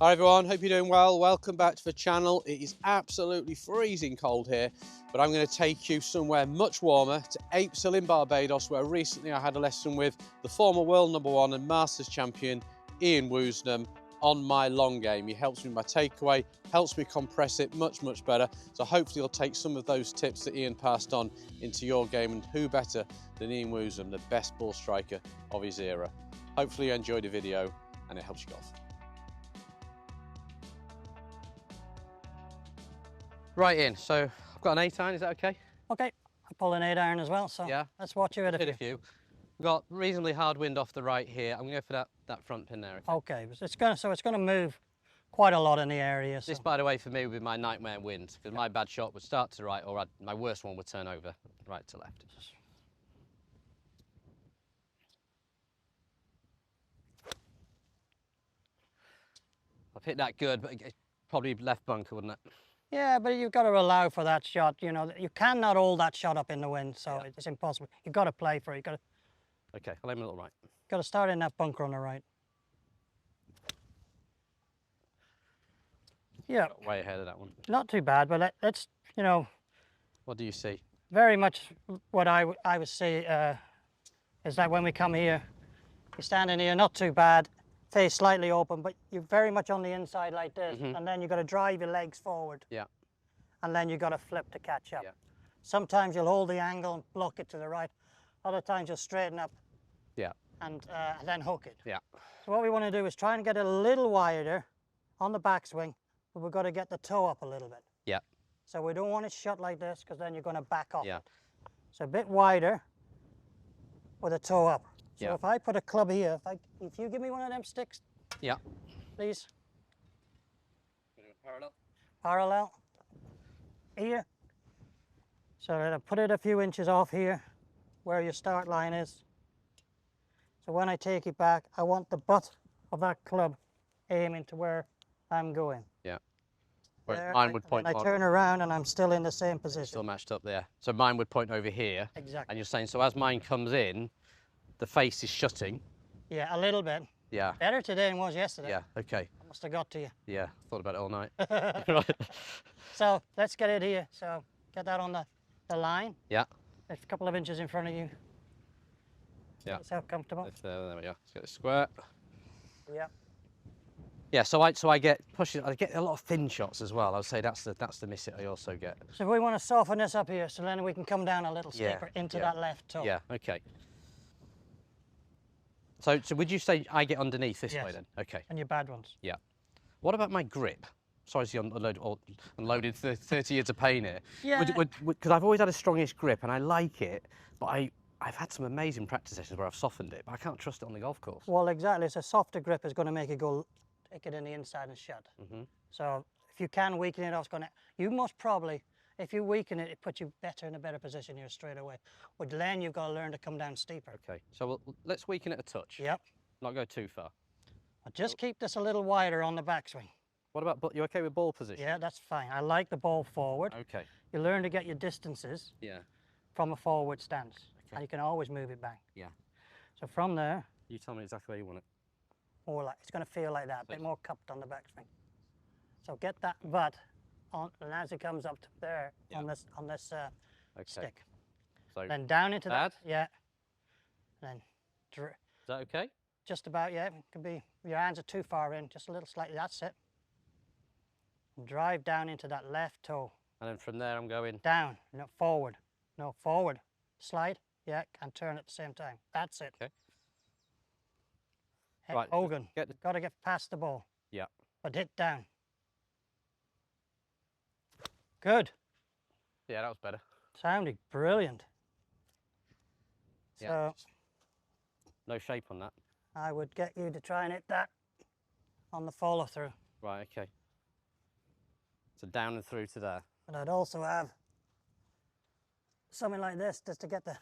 Hi everyone, hope you're doing well. Welcome back to the channel. It is absolutely freezing cold here, but I'm going to take you somewhere much warmer, to Apes Hill in Barbados, where recently I had a lesson with the former world #1 and Masters champion Ian Woosnam on my long game. He helps me with my takeaway, helps me compress it much better. So hopefully you'll take some of those tips that Ian passed on into your game, and who better than Ian Woosnam, the best ball striker of his era. Hopefully you enjoyed the video and it helps you golf. Right, Ian, so I've got an 8-iron, is that okay? Okay, I pull an 8-iron as well, so Yeah. let's watch you hit a few. We've got reasonably hard wind off the right here. I'm going to go for that front pin there. Okay, it's going to move quite a lot in the area. So. This, by the way, for me would be my nightmare wind, because my bad shot would start to right, or my worst one would turn over right to left. I've hit that good, but probably left bunker, wouldn't it? Yeah, but you've got to allow for that shot. You know, you cannot hold that shot up in the wind, so it's impossible. You've got to play for it. You've got to. Okay, I'll aim a little right. Got to start in that bunker on the right. Yeah. Way ahead of that one. Not too bad, but let's, you know. What do you see? Very much what I would say is that when we come here, you're standing here, not too bad, face slightly open, but you're very much on the inside like this, and then you've got to drive your legs forward. Yeah. And then you've got to flip to catch up. Yeah. Sometimes you'll hold the angle and block it to the right. Other times you'll straighten up. Yeah. And then hook it. Yeah. So what we want to do is try and get a little wider on the backswing, but we've got to get the toe up a little bit. Yeah. So we don't want it shut like this, because then you're going to back off. Yeah. It. So a bit wider with a toe up. So if I put a club here, if you give me one of them sticks, please. Parallel. Parallel. Here. So then I put it a few inches off here, where your start line is. So when I take it back, I want the butt of that club aiming to where I'm going. Yeah. There, mine would point. I turn around and I'm still in the same position. Still matched up there. So mine would point over here. Exactly. And you're saying, so as mine comes in, the face is shutting. Yeah, a little bit. Yeah. Better today than it was yesterday. Yeah, okay. I must have got to you. Yeah, thought about it all night. Right. So let's get it here. So get that on the line. Yeah. It's a couple of inches in front of you. Yeah. That's how comfortable. There we go. Let's get it square. Yeah. Yeah, so I get pushes. I get a lot of thin shots as well. I would say that's the miss it I also get. So we want to soften this up here, so then we can come down a little steeper into that left toe. Yeah. Okay. So would you say I get underneath this way then? Okay. And your bad ones. Yeah. What about my grip? Sorry to unloaded 30 years of pain here. Yeah. Because I've always had a strongish grip and I like it, but I've had some amazing practice sessions where I've softened it, but I can't trust it on the golf course. Well, exactly. It's a softer grip is going to make it go, take it in the inside and shut. So if you can weaken it, you must probably, if you weaken it, it puts you in a better position here straight away. With Len, you've got to learn to come down steeper. Okay, so let's weaken it a touch. Yep. Not go too far. But just keep this a little wider on the backswing. What about, you okay with ball position? Yeah, that's fine. I like the ball forward. Okay. You learn to get your distances from a forward stance. Okay. And you can always move it back. Yeah. So from there... You tell me exactly where you want it. More like, it's going to feel like that, a bit more cupped on the backswing. So get that butt on, and as it comes up to there on this stick. So then down into that. Yeah. And then is that okay? Just about, yeah. It can be, your hands are too far in, just a little slightly, that's it. And drive down into that left toe. And then from there I'm going? Down, no, forward. No, forward. Slide, yeah, and turn at the same time. That's it. Okay. Right, Hogan, got to get past the ball. Yeah. But hit down. Good. Yeah, that was better. Sounded brilliant. Yeah. So, no shape on that. I would get you to try and hit that on the follow through. Right, okay. So down and through to there. And I'd also have something like this just to get the...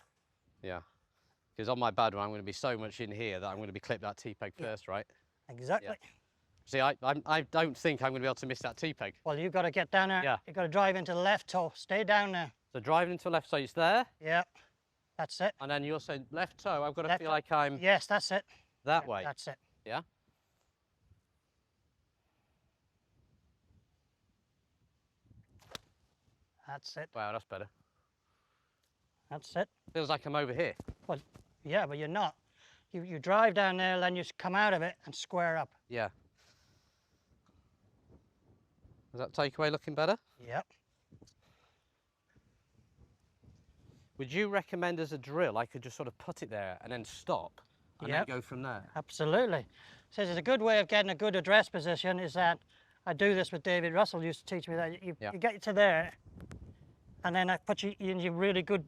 Yeah. Because on my bad one, I'm going to be so much in here that I'm going to be clipped that T-peg first, right? Exactly. Yeah. See, I don't think I'm going to be able to miss that T-peg. Well, you've got to get down there. Yeah. You've got to drive into the left toe. Stay down there. So driving into the left toe, it's there? Yeah. That's it. And then you're saying left toe, I've got to feel like I'm... Yes, that's it. That way? That's it. Yeah? That's it. Wow, that's better. That's it. Feels like I'm over here. Well, yeah, but you're not. You drive down there, then you come out of it and square up. Yeah. Is that takeaway looking better? Yep. Would you recommend as a drill I could just sort of put it there and then stop and then go from there? Absolutely. Says it's a good way of getting a good address position is that I do this with David Russell used to teach me that you get to there and then I put you in your really good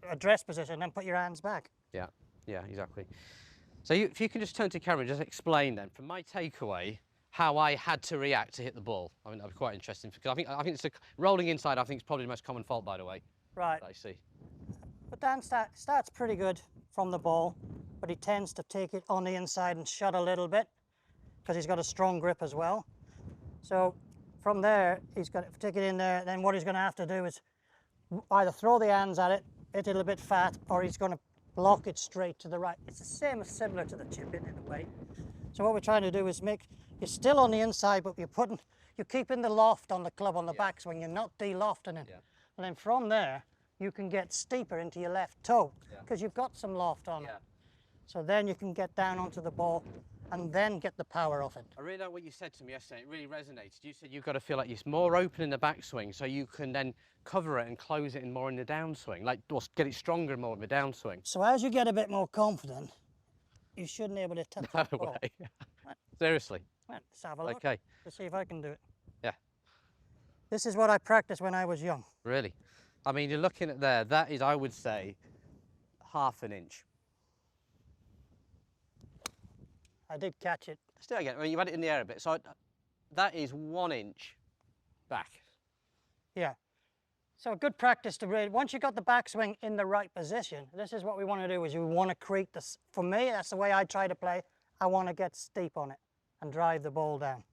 address position and then put your hands back. Yeah, yeah, exactly. So if you can just turn to camera and just explain then, from my takeaway, how I had to react to hit the ball. I mean, that'd be quite interesting because I think it's rolling inside. I think it's probably the most common fault, by the way. Right. That I see. But Dan starts pretty good from the ball, but he tends to take it on the inside and shut a little bit because he's got a strong grip as well. So from there, he's got to take it in there. Then what he's going to have to do is either throw the hands at it, hit it a bit fat, or he's going to block it straight to the right. It's the same as similar to the chip in a way. So what we're trying to do is you're still on the inside, but you're keeping the loft on the club on the backswing. You're not de-lofting it. Yeah. And then from there, you can get steeper into your left toe because you've got some loft on it. So then you can get down onto the ball and then get the power off it. I really like what you said to me yesterday. It really resonated. You said you've got to feel like it's more open in the backswing so you can then cover it and close it in more in the downswing, like get it stronger more in the downswing. So as you get a bit more confident, you shouldn't be able to touch the ball. Right. Seriously. Right, let's have a look. Okay. Let's see if I can do it. Yeah. This is what I practiced when I was young. Really? I mean, you're looking at there, that is, I would say, ½ an inch. I did catch it. Still again, I mean, you've had it in the air a bit, so that is 1 inch back. Yeah. So a good practice to really, once you've got the backswing in the right position, this is what we want to do, is you want to create this. For me, that's the way I try to play. I want to get steep on it and drive the ball down.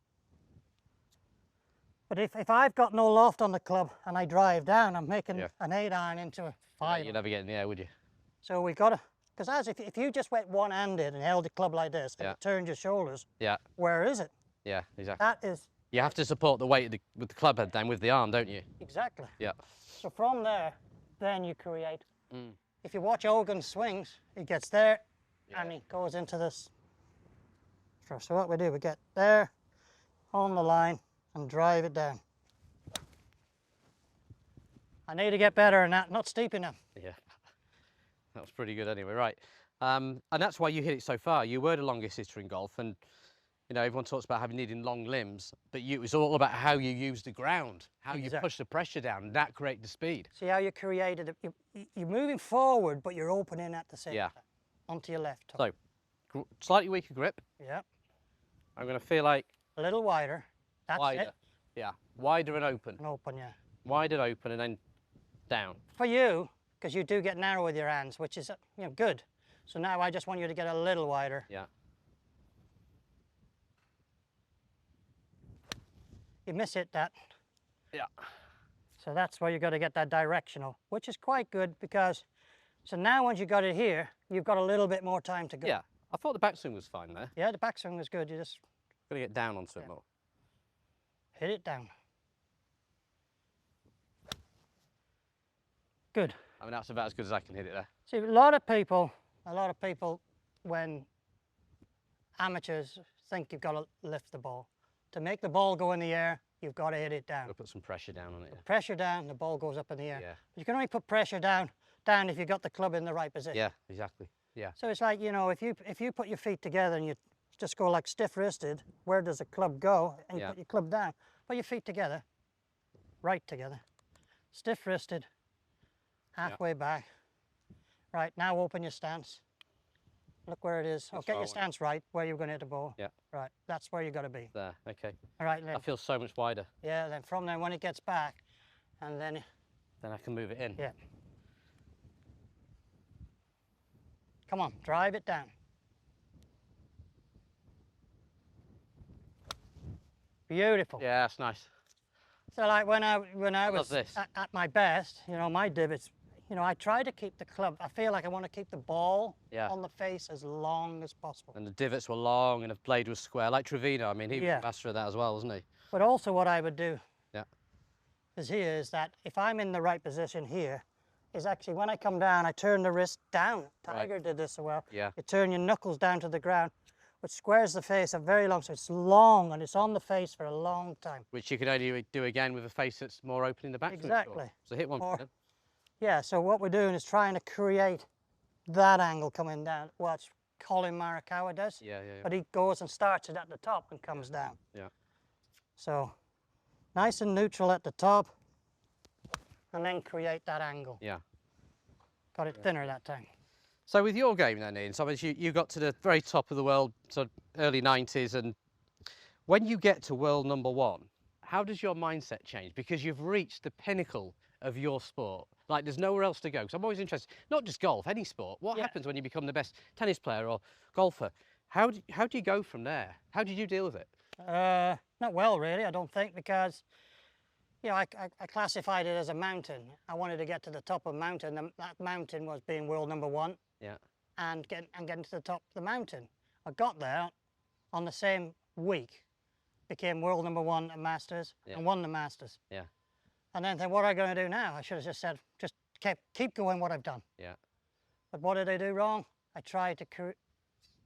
But if I've got no loft on the club and I drive down, I'm making an 8-iron into a 5. You'd never get in the air, would you? So we got to, because if you just went one-handed and held the club like this and turned your shoulders, where is it? Yeah, exactly. That is... You have to support the weight with the club head then with the arm, don't you? Exactly. Yeah. So from there, then you create. If you watch Hogan's swings, he gets there and he goes into this. So what we do, we get there on the line and drive it down. I need to get better than that, not steep enough. Yeah, that was pretty good anyway, right. And that's why you hit it so far. You were the longest hitter in golf, and you know, everyone talks about needing long limbs, but it was all about how you use the ground, how you push the pressure down, and that created the speed. See how you created it? You're moving forward, but you're opening at the same time, onto your left toe. So, slightly weaker grip. Yeah. I'm going to feel like... A little wider. That's wider. it. Yeah, wider and open. And open, yeah. Wide and open, and then down. For you, because you do get narrow with your hands, which is good. So now I just want you to get a little wider. Yeah. You miss it that. Yeah. So that's where you got to get that directional, which is quite good because, so now once you got it here, you've got a little bit more time to go. Yeah, I thought the backswing was fine there. Yeah, the backswing was good. You just got to get down onto it more. Hit it down. Good. I mean, that's about as good as I can hit it there. See, a lot of people, when amateurs think you've got to lift the ball. To make the ball go in the air, you've got to hit it down. Got to put some pressure down on it. Put pressure down, the ball goes up in the air. Yeah. You can only put pressure down if you've got the club in the right position. Yeah, exactly. Yeah. So it's like, you know, if you put your feet together and you just go like stiff-wristed, where does the club go? And you put your club down. Put your feet together, right together, stiff-wristed, halfway back. Right, now open your stance. Look where it is. Get your stance right, where you're going to hit the ball. Yeah. Right, that's where you got to be. There, okay. All right, then. That feels so much wider. Yeah, then from there, when it gets back, and then... Then I can move it in. Yeah. Come on, drive it down. Beautiful. Yeah, that's nice. So like when I was at my best, you know, my divots, you know, I try to keep the club. I feel like I want to keep the ball on the face as long as possible. And the divots were long and the blade was square, like Trevino. I mean, he was master of that as well, wasn't he? But also what I would do is here is that if I'm in the right position here, is actually when I come down, I turn the wrist down. Tiger did this as well. Yeah. You turn your knuckles down to the ground, which squares the face up very long, so it's long and it's on the face for a long time. Which you can only do again with a face that's more open in the back. Exactly. So hit one. Or, yeah, so what we're doing is trying to create that angle coming down. Watch Colin Morikawa does. Yeah, yeah, yeah. But he goes and starts it at the top and comes down. Yeah. So nice and neutral at the top, and then create that angle. Yeah. Got it thinner that time. So with your game then, Ian, so you got to the very top of the world, sort of early 90s, and when you get to world #1, how does your mindset change? Because you've reached the pinnacle of your sport. Like, there's nowhere else to go. Because I'm always interested, not just golf, any sport. What happens when you become the best tennis player or golfer? How do you go from there? How did you deal with it? Not well, really, I don't think, because, you know, I classified it as a mountain. I wanted to get to the top of a mountain. That mountain was being world #1. Yeah. And getting to the top of the mountain. I got there on the same week, became world #1 at Masters, and won the Masters. Yeah. And then think, what am I going to do now? I should have just said, just keep going what I've done. Yeah. But what did I do wrong? I tried to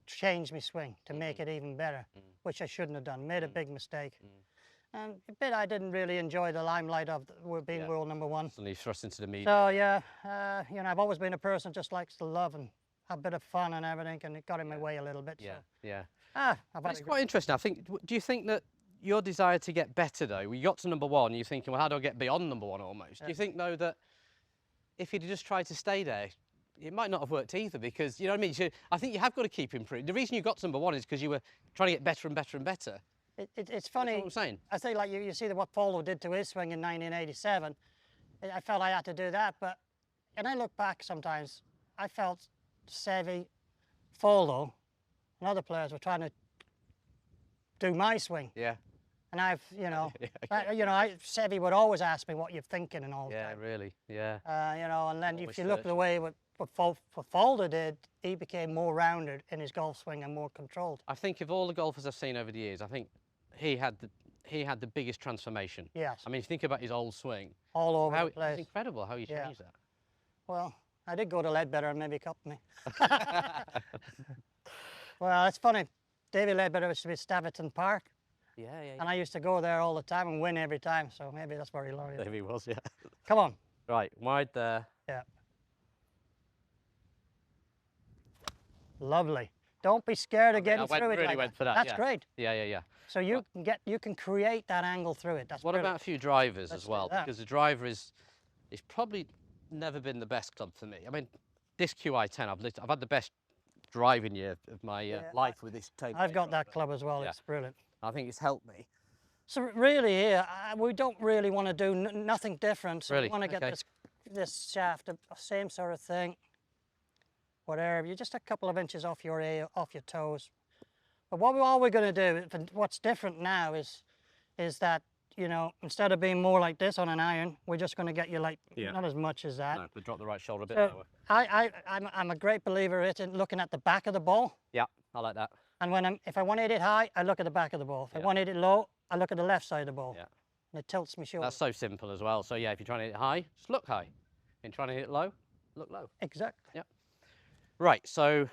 change my swing to make it even better, which I shouldn't have done. Made a big mistake. And a bit I didn't really enjoy the limelight of being world #1. Suddenly thrust into the media. So yeah, you know, I've always been a person just likes to love and have a bit of fun and everything, and it got in my way a little bit. Yeah, so. yeah. It's quite interesting. I think. Do you think that your desire to get better, though, you got to #1, you're thinking, well, how do I get beyond #1 almost? Do you think, though, that if you'd just tried to stay there, it might not have worked either? Because, you know what I mean? I think you have got to keep improving. The reason you got to #1 is because you were trying to get better and better and better. It's funny. That's what I'm saying. I say, like, you see what Follow did to his swing in 1987. I felt I had to do that, but and I look back sometimes, I felt Seve, Follow, and other players were trying to do my swing. Yeah. And I've, you know, Seve would always ask me what you're thinking and all that. Yeah, really. Yeah. You know, and then Always if you look the way what Folder did, he became more rounded in his golf swing and more controlled. I think of all the golfers I've seen over the years, I think he had the biggest transformation. Yes. I mean, if you think about his old swing. All over the place. It's incredible how you changed that. Well, I did go to Ledbetter and maybe cupped me. Well, it's funny. David Ledbetter used to be at Staverton Park. Yeah. And I used to go there all the time and win every time, so maybe that's where he learned it. Maybe he was, yeah. Come on. Right, wide there. Yeah. Lovely. Don't be scared of getting through it. Really went for that. That's great. Yeah. So you can create that angle through it. That's what brilliant. about a few drivers Let's as well? do that. Because the driver is probably never been the best club for me. I mean, this QI10, I've had the best driving year of my life with this tape. I've got that club as well. It's brilliant. I think it's helped me. So really here, we don't really want to do nothing different. So Really? we want to get this shaft, the same sort of thing. Whatever, you're just a couple of inches off your toes. But all we're going to do, what's different now is that, you know, instead of being more like this on an iron, we're just going to get you like, not as much as that. No, but drop the right shoulder a bit So lower. I'm a great believer in looking at the back of the ball. Yeah, I like that. And if I want to hit it high, I look at the back of the ball. If I want to hit it low, I look at the left side of the ball. Yeah. And it tilts me shoulder. That's so simple as well. So yeah, if you're trying to hit it high, just look high. If you're trying to hit it low, look low. Exactly. Yeah. Right, so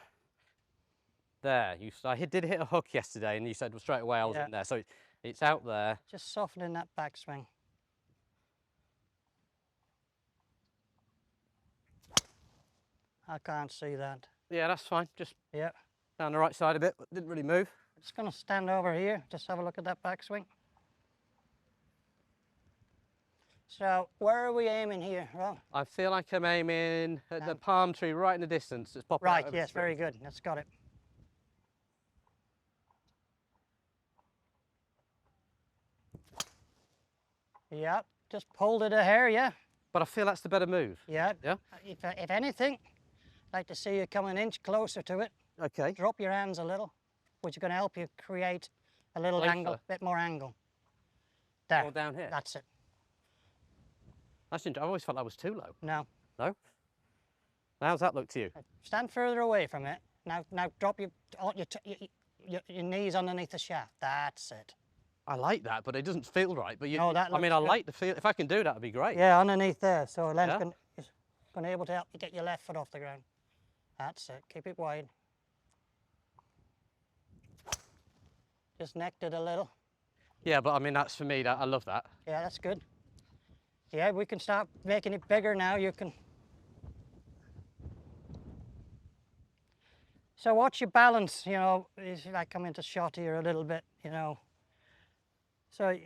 there, I did hit a hook yesterday and you said straight away I was in there. So it's out there. Just softening that backswing. I can't see that. Yeah, that's fine. Just Yeah. down the right side a bit, but didn't really move. I'm just going to stand over here, just have a look at that backswing. So where are we aiming here, Ron? I feel like I'm aiming at the palm tree right in the distance. It's popping Right, out yes, very good. That's got it. Yeah, just pulled it a hair, yeah. But I feel that's the better move. Yeah. Yeah? If anything, I'd like to see you come an inch closer to it. Okay. Drop your hands a little, which is going to help you create a little angle, bit more angle. There. Or down here. That's it. That's interesting. I always felt that was too low. No. No? How's that look to you? Stand further away from it. Now drop your knees underneath the shaft. That's it. I like that, but it doesn't feel right. But No, that I mean, looks I good. like the feel. If I can do that, it'd be great. Yeah, underneath there. So Len's Yeah. going to be able to help you get your left foot off the ground. That's it. Keep it wide. Just necked it a little. Yeah, but I mean, that's for me. I love that. Yeah, that's good. Yeah, we can start making it bigger now. You can. So watch your balance, you know, is like come into shot here a little bit, you know. So I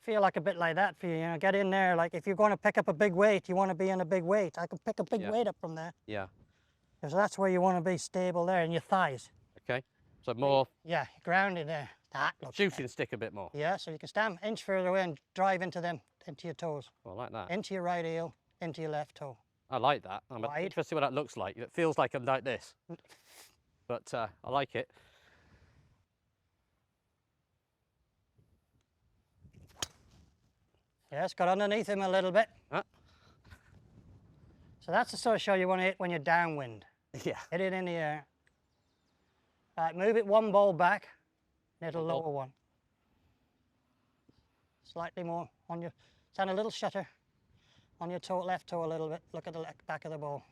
feel like a bit like that for you, you know, get in there. Like if you're going to pick up a big weight, you want to be in a big weight. I can pick a big weight up from there. Yeah. So that's where you want to be stable there in your thighs. Okay. So more. Yeah, grounded there. That looks Shooting stick a bit more. Yeah, so you can stand an inch further away and drive into them, into your toes. Oh, I like that. Into your right heel, into your left toe. I like that. I'm Wide. interested to see what that looks like. It feels like I'm like this, but I like it. Yeah, it's got underneath him a little bit. Huh? So that's the sort of shot you want to hit when you're downwind. Yeah. Hit it in the air. Right, move it one ball back, hit a lower one. Slightly more on your, stand a little shutter on your toe, left toe a little bit. Look at the back of the ball.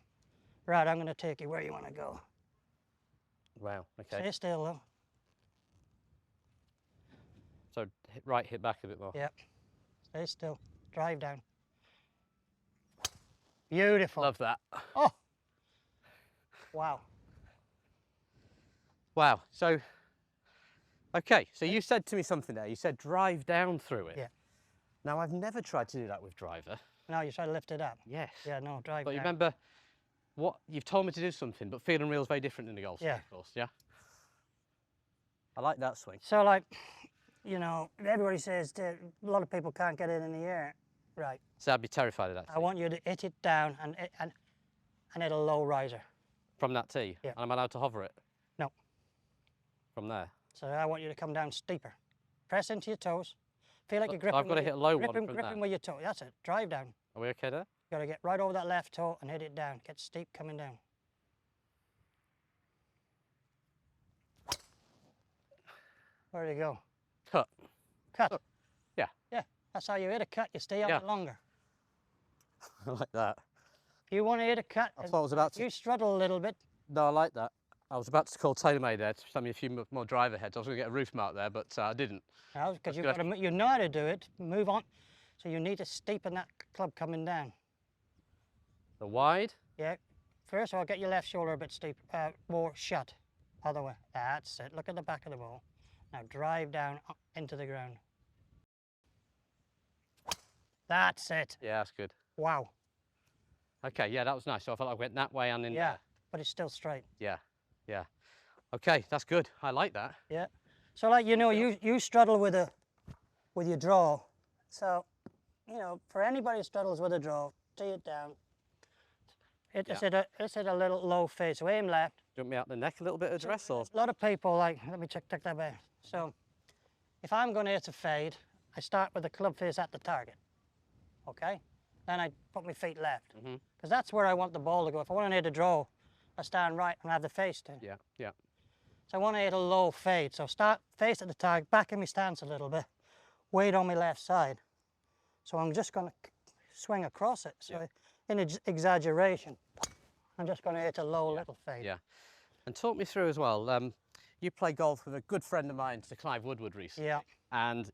Right, I'm going to take you where you want to go. Wow. Okay. Stay still though. So hit right, hit back a bit more. Yep. Stay still. Drive down. Beautiful. Love that. Oh. Wow. Wow. So, okay. So you said to me something there. You said drive down through it. Yeah. Now I've never tried to do that with driver. Now you try to lift it up. Yes. Yeah, no, drive But you down. remember what you've told me to do something, but feeling real is very different in the golf swing, Yeah. of course. Yeah. I like that swing. So like, you know, everybody says that a lot of people can't get it in the air. Right. So I'd be terrified of that. I want you to hit it down and hit a low riser. From that tee? Yeah. And I'm allowed to hover it? No. From there? So I want you to come down steeper. Press into your toes. Feel like you're So gripping. I've got to hit a low one from gripping there. with your toe. That's it. Drive down. Are we okay there? You got to get right over that left toe and hit it down. Get steep coming down. Where do you go? Cut. Cut. Oh, yeah. Yeah. That's how you hit a cut. You stay on Yeah. it longer. I like that. If you want to hit a cut, I thought I was about to. you struggle a little bit. No, I like that. I was about to call TaylorMade there to send me a few more driver heads. I was going to get a roof mark there, but I didn't. Because you've got to, you know how to do it. Move on. So you need to steepen that club coming down. The wide. Yeah. First of all, get your left shoulder a bit steep, more shut. Other way. That's it. Look at the back of the ball. Now drive down into the ground. That's it. Yeah, that's good. Wow. Okay, yeah, that was nice. So I felt like I went that way and in Yeah, there. but it's still straight. Yeah, yeah. Okay, that's good. I like that. Yeah. So like, you know, you struggle with your draw. So, you know, for anybody who struggles with a draw, tee it down. It's at a little low fade, so aim left. Jump me out the neck a little bit of dress or? A lot of people like, let me check that back. So, if I'm going to hit a fade, I start with the club face at the target, okay? Then I put my feet left, because that's where I want the ball to go. If I want to hit a draw, I stand right and have the face to. Yeah, yeah. So I want to hit a low fade. So start face at the target, back in my stance a little bit, weight on my left side. So I'm just going to swing across it. So in exaggeration, I'm just going to hit a low little fade. Yeah. And talk me through as well. You play golf with a good friend of mine, Sir Clive Woodward, recently. Yeah. And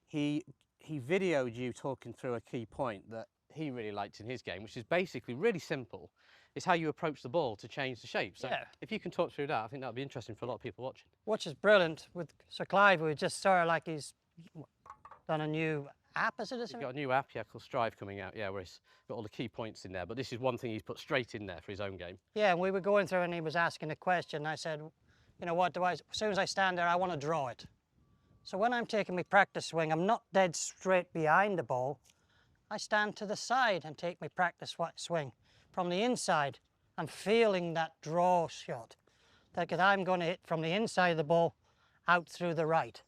he videoed you talking through a key point that he really liked in his game, which is basically really simple. It's how you approach the ball to change the shape. So if you can talk through that, I think that would be interesting for a lot of people watching. Which is brilliant with Sir Clive, who just sort of like he's done a new app, is it? He's got a new app, called Strive coming out, where he's got all the key points in there. But this is one thing he's put straight in there for his own game. Yeah, and we were going through and he was asking a question. And I said, you know, what do I, as soon as I stand there, I want to draw it. So when I'm taking my practice swing, I'm not dead straight behind the ball. I stand to the side and take my practice swing. From the inside, I'm feeling that draw shot. Because I'm going to hit from the inside of the ball out through the right.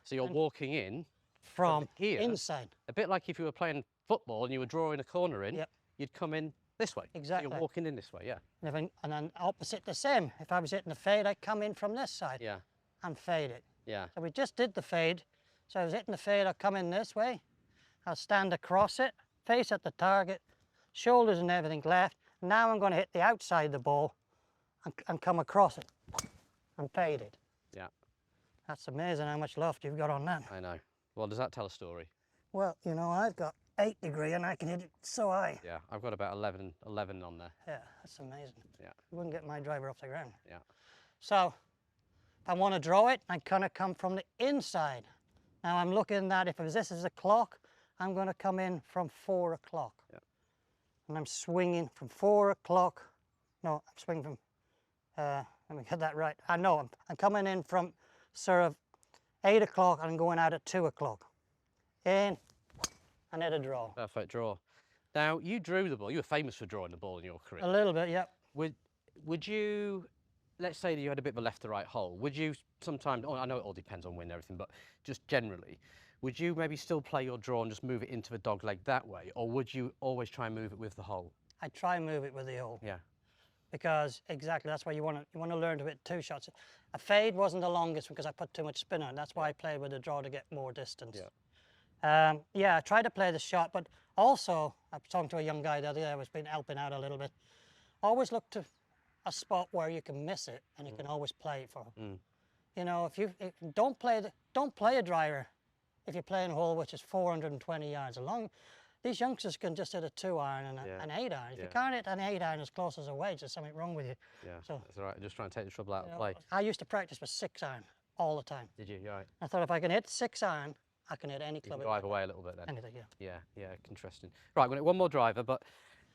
So you're walking in From here, inside. a bit like if you were playing football and you were drawing a corner in, you'd come in this way. Exactly. So you're walking in this way, yeah. And then opposite the same. If I was hitting the fade, I'd come in from this side. Yeah. And fade it. Yeah. So we just did the fade. So I was hitting the fade, I'll come in this way. I'll stand across it, face at the target, shoulders and everything left. Now I'm going to hit the outside of the ball and come across it and fade it. Yeah. That's amazing how much loft you've got on that. I know. Well, does that tell a story? Well, you know, I've got 8 degree and I can hit it so high. Yeah, I've got about 11 on there. Yeah, that's amazing. Yeah. You wouldn't get my driver off the ground. Yeah. So if I want to draw it, I kind of come from the inside. Now I'm looking at, if this is a clock, I'm going to come in from 4 o'clock. Yeah. And I'm swinging from 4 o'clock. No, I'm swinging from, let me get that right. I know I'm coming in from sort of 8 o'clock and I'm going out at 2 o'clock. In and hit a draw. Perfect draw. Now, you drew the ball. You were famous for drawing the ball in your career. A little bit, yeah. Would you, let's say that you had a bit of a left to right hole, would you sometimes, oh, I know it all depends on wind and everything, but just generally, would you maybe still play your draw and just move it into the dog leg that way? Or would you always try and move it with the hole? I try and move it with the hole. Yeah. Because exactly, that's why you want to learn to hit 2 shots. A fade wasn't the longest because I put too much spin on it. That's why I played with the draw to get more distance. Yeah. Yeah, I tried to play the shot, but also I was talking to a young guy the other day. I was been helping out a little bit. Always look to a spot where you can miss it and you can always play it for him. You know, if don't play a driver if you're playing a hole which is 420 yards long. These youngsters can just hit a 2-iron and an 8-iron. If you can't hit an 8-iron as close as a wedge, there's something wrong with you. Yeah, so, that's all right. Just trying to take the trouble out of play. I used to practice with 6-iron all the time. Did you? You're right. I thought if I can hit 6-iron, I can hit any club. You can drive away a little bit then. Anything, yeah. Yeah, yeah, interesting. Right, we're going to one more driver, but...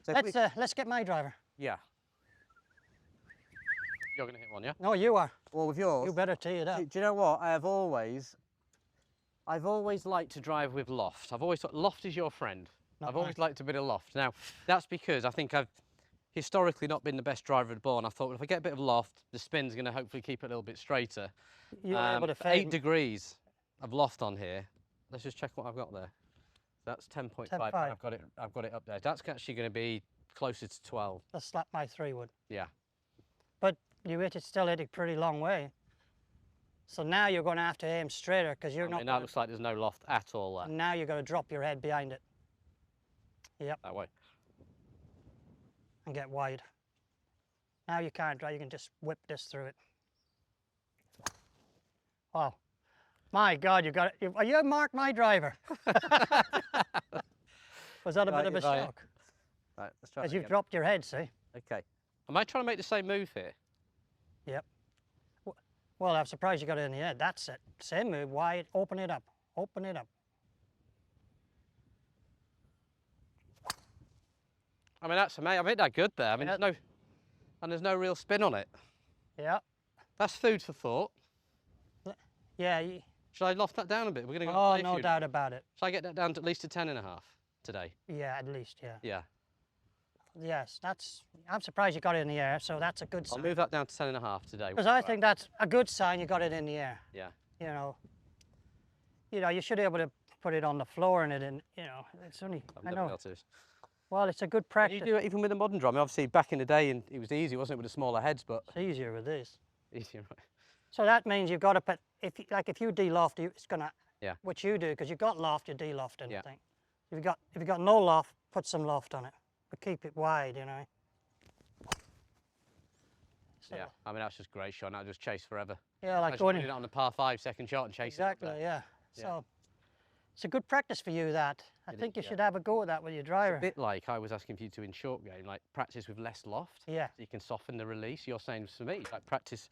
So let's get my driver. Yeah. You're going to hit one, yeah? No, you are. Well, with yours... You better tee it up. Do you know what? I've always liked to drive with loft. I've always thought loft is your friend. I've always liked a bit of loft. Now, that's because I think I've historically not been the best driver of the ball, and I thought, well, if I get a bit of loft, the spin's going to hopefully keep it a little bit straighter. You're able to fade. 8 degrees of loft on here. Let's just check what I've got there. That's 10.5. I've got it up there. That's actually going to be closer to 12. Let's slap my 3 wood. Yeah. But you still hit it pretty long way. So now you're going to have to aim straighter because you're not. Now it looks like there's no loft at all there. Now you've got to drop your head behind it. Yep. That way. And get wide. Now you can't drive, you can just whip this through it. Wow. My God, you marked my driver. Was that a bit of a shock? Right, let's try As you've dropped your head, see? Okay. Am I trying to make the same move here? Yep. Well, I'm surprised you got it in the air. That's it. Same move, wide, open it up. Open it up. I mean, that's amazing. I made that good there. I mean, there's no real spin on it. Yeah. That's food for thought. Yeah. Should I loft that down a bit? We're going to go. Oh, no doubt about it. Should I get that down to at least to 10.5 today? Yeah, at least, yeah. Yeah. Yes, I'm surprised you got it in the air, so that's a good sign. I'll move that down to 10.5 today. Because I think that's a good sign you got it in the air. Yeah. You know, you should be able to put it on the floor and it's only, I know. Well, it's a good practice. You do it even with a modern drum. Obviously, back in the day, and it was easy, wasn't it, with the smaller heads, but... It's easier with this. Easier, right. So that means you've got to put, if you de-loft, it's going to, yeah. What you do, because you've got loft, you de-loft anything. Yeah. If you've got no loft, put some loft on it, but keep it wide, you know. So, yeah, I mean, that's just great shot. Now just chase forever. Yeah, like going in. It on the par 5 second shot and chase exactly, it. Yeah. So it's a good practice for you, that. I think you should have a go at that with your driver. It's a bit like I was asking for you to in short game, like practice with less loft. Yeah. So you can soften the release. You're saying for me, like practice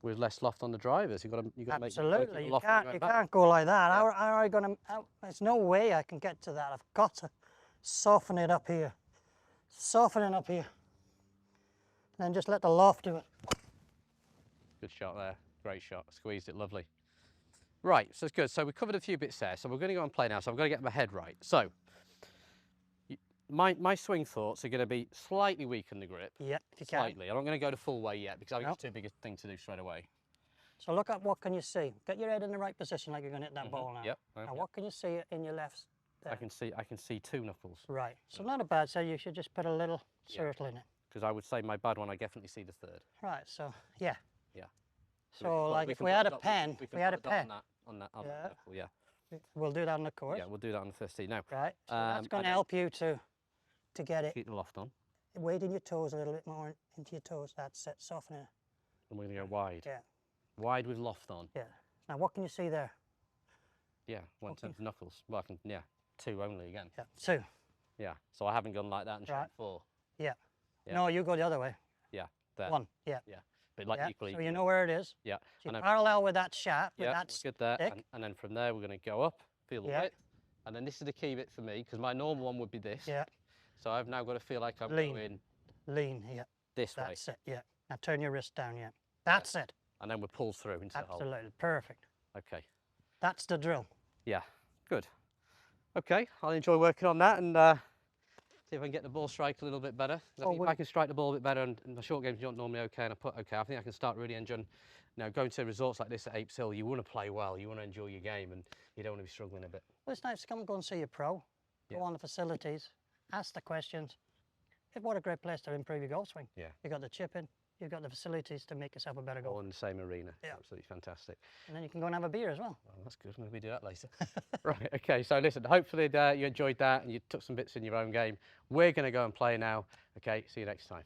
with less loft on the drivers. You've got to make absolutely. You can't go like that. Yeah. How are you going to? There's no way I can get to that. I've got to soften it up here. Soften it up here. And then just let the loft do it. Good shot there. Great shot. Squeezed it lovely. Right, so it's good. So we covered a few bits there. So we're going to go and play now. So I've got to get my head right. So my swing thoughts are going to be slightly weaken the grip. Yeah, if you can. Slightly. I'm not going to go the full way yet because I think it's too big a thing to do straight away. So look at what can you see. Get your head in the right position like you're going to hit that ball now. Yep. Now what can you see in your left? There? I can see 2 knuckles. Right. So not a bad. So you should just put a little circle in it. Because I would say my bad one, I definitely see the 3rd. Right. So yeah. Yeah. So like if we had a pen, if we had a pen. On that level, yeah. We'll do that on the course. Yeah, we'll do that on the first tee. Now, right. So that's going to help you to get it. keep the loft on. Weighting your toes a little bit more into your toes. That's it. Soften it. And we're going to go wide. Yeah. Wide with loft on. Yeah. Now what can you see there? Yeah. One sense knuckles. Well, I can, yeah. 2 only again. Yeah. 2. Yeah. So I haven't gone like that and Right. 4. Yeah. Yeah. No, you go the other way. Yeah. There. 1. Yeah. Yeah. But like Yeah. equally. So you know where it is. Yeah. So you and parallel with that shaft. yeah. With that Good there. stick. And then from there we're going to go up. Feel the width. And then this is the key bit for me because my normal one would be this. Yeah. So I've now got to feel like I'm Lean. going Lean. Yeah. this way. That's it. Yeah. Now turn your wrist down. Yeah. That's it. And then we'll pull through into the hole. Absolutely. Perfect. Okay. That's the drill. Yeah. Good. Okay. I'll enjoy working on that and see if I can get the ball strike a little bit better. I think if I can strike the ball a bit better and my short games aren't normally okay and I put okay, I think I can start really enjoying, going to resorts like this at Apes Hill, you want to play well, you want to enjoy your game and you don't want to be struggling a bit. Well, it's nice to come and go and see your pro. Go on the facilities, ask the questions. What a great place to improve your golf swing. Yeah. You've got the chipping, you've got the facilities to make yourself a better golfer. All in the same arena. Yeah. Absolutely fantastic. And then you can go and have a beer as well. Oh, that's good. Maybe do that later. Right. Okay. So listen, hopefully you enjoyed that and you took some bits in your own game. We're going to go and play now. Okay. See you next time.